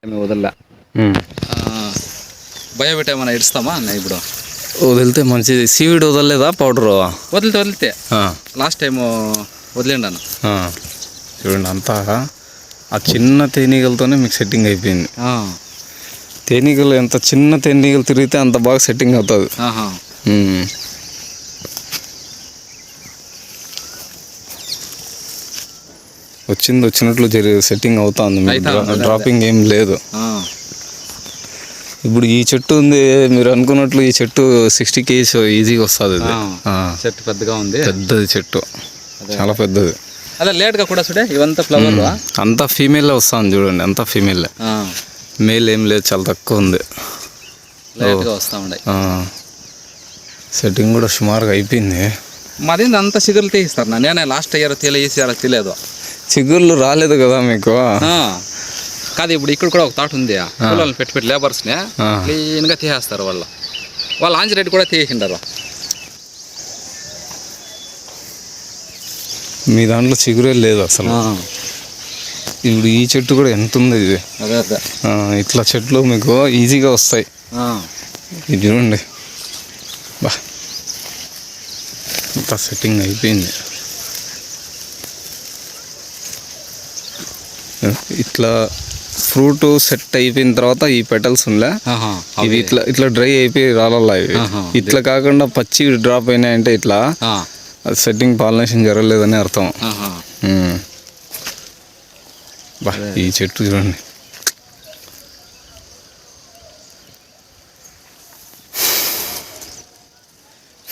మేము వదల్లా బయోబిట్ ఏమైనా ఇస్తామా అన్న ఇప్పుడు వదిలితే మంచిది. సీవీడ్ వదలలేదా పౌడరు? వదిలితే లాస్ట్ టైం వదిలేండి అన్న. చూడండి అంతా ఆ చిన్న తేనీగలతోనే మీకు సెట్టింగ్ అయిపోయింది. తేనీగలు ఎంత చిన్న తేనీగలు తిరిగితే అంత బాగా సెట్టింగ్ అవుతుంది. వచ్చినట్లు సెట్టింగ్ అవుతుంది. డ్రాపింగ్ ఏం లేదు. ఇప్పుడు ఈ చెట్టు ఉంది, మీరు అనుకున్నట్లు ఈ చెట్టు 60 kgs ఈజీగా వస్తుంది. చెట్టు పెద్దగా ఉంది, పెద్దది చెట్టు, చాలా పెద్దది. అదే లేట్గా కూడా చూడే ఇవంతా ఫ్లవర్ అంతా ఫీమేల్ వస్తుంది చూడండి, అంతా ఫీమేల్. మేల్ ఏం లేదు, చాలా తక్కువ ఉంది. లేట్గా వస్తూ ఉండే. సెట్టింగ్ కూడా సుమారుగా అయిపోయింది. మాది అంతా చిగురులు తీయిస్తారు. నేనే లాస్ట్ ఇయర్ తెలియదు. చిగుర్లు రాలేదు కదా మీకు? కాదు, ఇప్పుడు ఇక్కడ కూడా ఒక తాట ఉంది. వాళ్ళని పెట్టి లేబర్స్ని క్లీన్గా తీసేస్తారు. వాళ్ళు ఆంజనేయుడు కూడా తీసిండారు. మీ దాంట్లో చిగురే లేదు అసలు. ఇప్పుడు ఈ చెట్టు కూడా ఎంత ఉంది ఇది. ఇట్లా చెట్లు మీకు ఈజీగా వస్తాయి. ఇది చూడండి, బా అంతా సెట్టింగ్ అయిపోయింది. ఇట్లా ఫ్రూట్ సెట్ అయిపోయిన తర్వాత ఈ పెటల్స్ ఉండే ఇది ఇట్లా డ్రై అయిపోయి రాలల్లా. ఇవి ఇట్లా కాకుండా పచ్చి డ్రాప్ అయినాయంటే ఇట్లా సెట్టింగ్ పాలినేషన్ జరగలేదని అర్థం. బా ఈ చెట్టు చూడండి,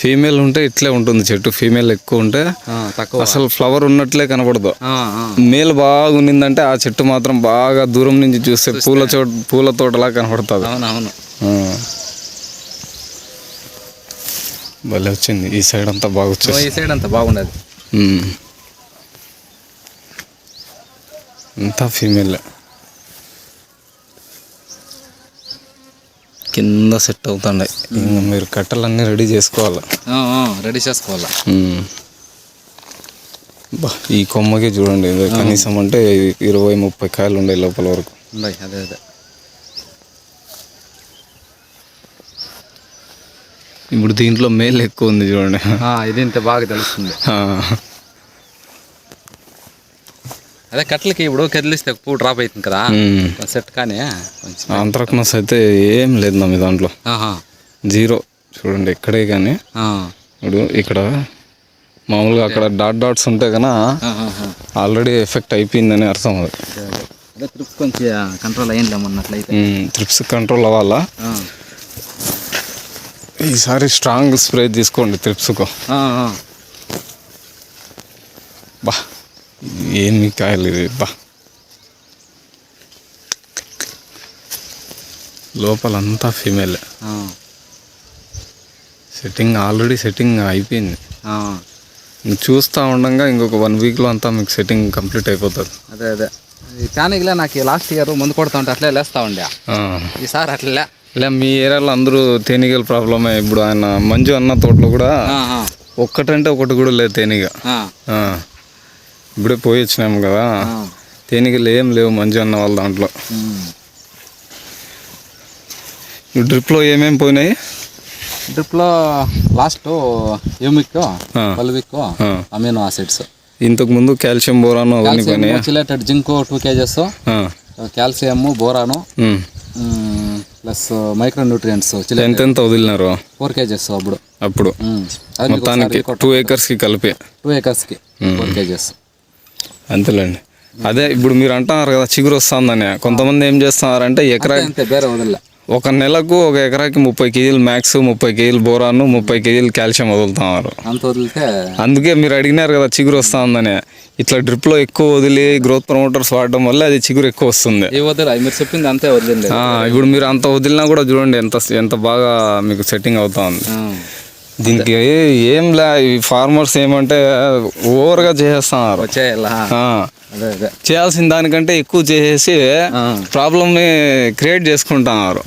ఫీమేల్ ఉంటే ఇట్లే ఉంటుంది చెట్టు. ఫీమేల్ ఎక్కువ ఉంటే అసలు ఫ్లవర్ ఉన్నట్లే కనపడదు. మేల్ బాగా ఉన్నిందంటే ఆ చెట్టు మాత్రం బాగా దూరం నుంచి చూస్తే పూల తోటలా కనపడుతుంది. భలే వచ్చింది. ఈ సైడ్ అంతా బాగా వచ్చేది. ఈ సైడ్ అంతా బాగుండదు. అంతా ఫీమేల్. కింద సెట్ అవుతుండే. ఇంకా మీరు కట్టలన్నీ రెడీ చేసుకోవాలి. బా ఈ కొమ్మకి చూడండి, కనీసం అంటే 20-30 కాయలు ఉండే లోపల వరకు. అదే ఇప్పుడు దీంట్లో మేల్ ఎక్కువ ఉంది చూడండి. ఇది ఇంత బాగా తెలుస్తుంది. అదే కట్టలకి ఇప్పుడు కదిలిస్తే పువ్వు డ్రాప్ అవుతుంది కదా సెట్. కానీ ఆంథ్రాక్నోస్ అయితే ఏం లేదు నా మీ దాంట్లో, 0 చూడండి ఎక్కడే. కానీ ఇప్పుడు ఇక్కడ మామూలుగా అక్కడ డాట్స్ ఉంటే కన్నా ఆల్రెడీ ఎఫెక్ట్ అయిపోయిందని అర్థం. అది ట్రిప్స్ కొంచెం కంట్రోల్ అయ్యిందన్నట్లయితే. ట్రిప్స్ కంట్రోల్ అవ్వాలా. ఈసారి స్ట్రాంగ్ స్ప్రే తీసుకోండి ట్రిప్స్కు. బా ఏమి కాయలు ఇది. బా లోపలంతా ఫీమేల్. ఆల్రెడీ సెట్టింగ్ అయిపోయింది. చూస్తూ ఉండగా ఇంకొక 1 వీక్లో అంతా మీకు సెట్టింగ్ కంప్లీట్ అయిపోతుంది. అదే కానీ నాకు లాస్ట్ ఇయర్ ముందు కొడతా ఉంటే అట్లే లేస్తూ ఉండే. ఈసారి అట్లే ఇలా మీ ఏరియాలో అందరూ తేనీగల ప్రాబ్లమే. ఇప్పుడు ఆయన మంజు అన్న తోటలో కూడా ఒక్కటంటే ఒకటి కూడా లేదు తేనీగ. ఇప్పుడే పోయి వచ్చినాము కదా, తేనీగలు ఏం లేవు మంజు అన్న వాళ్ళ దాంట్లో. డ్రిప్లో ఏమేమి పోయినాయి? డ్రిప్లో last humic, fulvic, amino acids. ఇంతకు ముందు కాల్షియం, బోరాను అవన్నీ పోయినాయి. Chelated zinc 2 kgs, calcium, boron plus micronutrients ఎంత వదిలినారు? 4 kgs అప్పుడు మొత్తానికి 2 acres కలిపి 2 acres 4 kgs అంతేలేండి. అదే ఇప్పుడు మీరు అంటున్నారు కదా చిగురు వస్తుందని. కొంతమంది ఏం చేస్తున్నారంటే ఒక నెలకు ఒక ఎకరాకి 30 kg max, 30 kg boron, 30 kg calcium వదులుతున్నారు. అందుకే మీరు అడిగినారు కదా చిగురు వస్తుందని. ఇట్లా డ్రిప్లో ఎక్కువ వదిలి గ్రోత్ ప్రమోటర్స్ వాడడం వల్ల అది చిగురు ఎక్కువ వస్తుంది. మీరు చెప్పింది అంతే వదిలింది. ఇప్పుడు మీరు అంత వదిలినా కూడా చూడండి ఎంత బాగా మీకు సెట్టింగ్ అవుతుంది. దీనికి ఏంలే, ఈ ఫార్మర్స్ ఏమంటే ఓవర్గా చేసేస్తున్నారు. చేయాల్సిన దానికంటే ఎక్కువ చేసేసి ప్రాబ్లమ్ని క్రియేట్ చేసుకుంటున్నారు.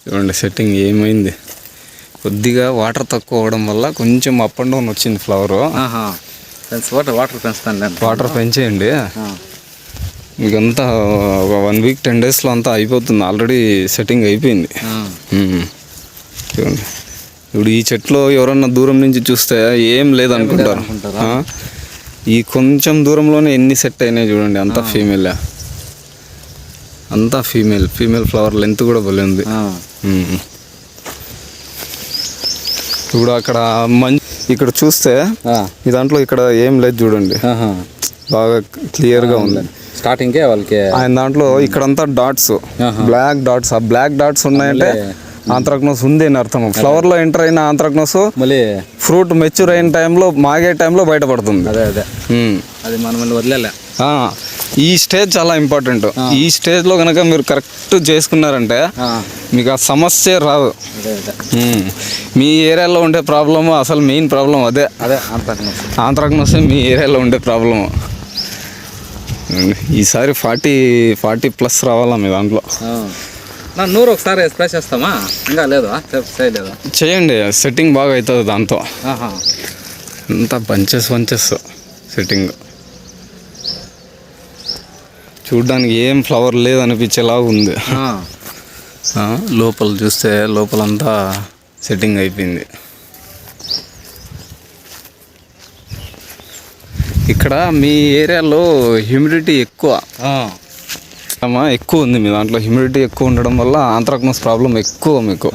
చూడండి సెట్టింగ్ ఏమైంది. కొద్దిగా వాటర్ తక్కువ అవ్వడం వల్ల కొంచెం అప్ అండ్ డౌన్ వచ్చింది ఫ్లవరు. వాటర్ పెంచుతాను. వాటర్ పెంచేయండి. మీకంతా ఒక 1 వీక్ 10 డేస్లో అంతా అయిపోతుంది, ఆల్రెడీ సెట్టింగ్ అయిపోయింది. చూడండి ఇప్పుడు ఈ చెట్లో ఎవరన్నా దూరం నుంచి చూస్తే ఏం లేదనుకుంటారు. ఈ కొంచెం దూరంలోనే ఎన్ని సెట్ అయినాయి చూడండి, అంతా ఫీమేల్, అంతా ఫీమేల్ ఫ్లవర్ లెంత్ కూడా భలే ఉంది. ఇప్పుడు అక్కడ ఇక్కడ చూస్తే ఈ దాంట్లో ఇక్కడ ఏం లేదు చూడండి, బాగా క్లియర్గా ఉంది. స్టార్టింగ్ వాళ్ళకి ఆయన దాంట్లో ఇక్కడంతా డాట్స్, బ్లాక్ డాట్స్, ఆ బ్లాక్ డాట్స్ ఉన్నాయంటే ఆంత్రాక్నోస్ ఉంది అని అర్థం. ఫ్లవర్ లో ఎంటర్ అయిన ఆంత్రాక్నోస్ మళ్ళీ ఫ్రూట్ మెచ్యూర్ అయిన టైంలో, మాగే టైంలో బయటపడుతుంది. అది మనం వదిలేలే. ఈ స్టేజ్ చాలా ఇంపార్టెంట్. ఈ స్టేజ్ లో కనుక మీరు కరెక్ట్ చేసుకున్నారంటే మీకు ఆ సమస్య రాదు. మీ ఏరియాలో ఉండే ప్రాబ్లము అసలు మెయిన్ ప్రాబ్లం అదే ఆంత్రాక్నోస్ మీ ఏరియాలో ఉండే ప్రాబ్లము. ఈసారి 40+ రావాలా మీ దాంట్లో. 100 ఒకసారి స్ప్రే చేస్తామా? ఇంకా లేదా చేయలేదా? చేయండి, సెట్టింగ్ బాగా అవుతుంది దాంతో. అంతా బంచెస్ సెట్టింగ్ చూడ్డానికి ఏం ఫ్లవర్ లేదు అనిపించేలాగా ఉంది. లోపల చూస్తే లోపలంతా సెట్టింగ్ అయిపోయింది. ఇక్కడ మీ ఏరియాలో హ్యూమిడిటీ ఎక్కువ ఉంది, మీ దాంట్లో హ్యూమిడిటీ ఎక్కువ ఉండడం వల్ల ఆంత్రాక్నోస్ ప్రాబ్లం ఎక్కువ మీకు.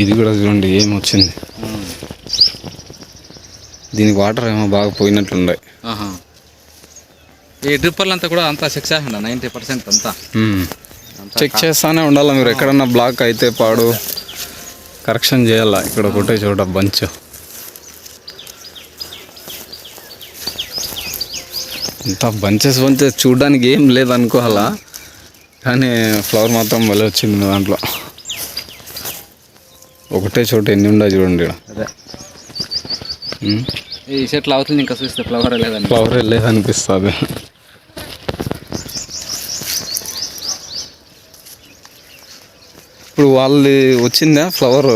ఇది కూడా చూడండి ఏమొచ్చింది, దీనికి వాటర్ ఏమో బాగా పోయినట్లున్నాయి. ఈ డ్రిప్పర్లంతా కూడా అంతా చెక్ చేయండి, 90% అంతా చెక్ చేస్తానే ఉండాలి. మీరు ఎక్కడన్నా బ్లాక్ అయితే పాడు కరెక్షన్ చేయాలా. ఇక్కడ ఒకటే చోట బంచ్ ఇంత బంచెస్ చూడడానికి ఏం లేదనుకోవాలా, కానీ ఫ్లవర్ మాత్రం భలే వచ్చింది మీ దాంట్లో. ఒకటే చోట ఎన్ని ఉండా చూడండి. అదే ఈ చెట్లు అవుతుంది, ఇంకా చూస్తే ఫ్లవరే లేదనిపిస్తుంది. ఇప్పుడు వాళ్ళు వచ్చిందా ఫ్లవర్?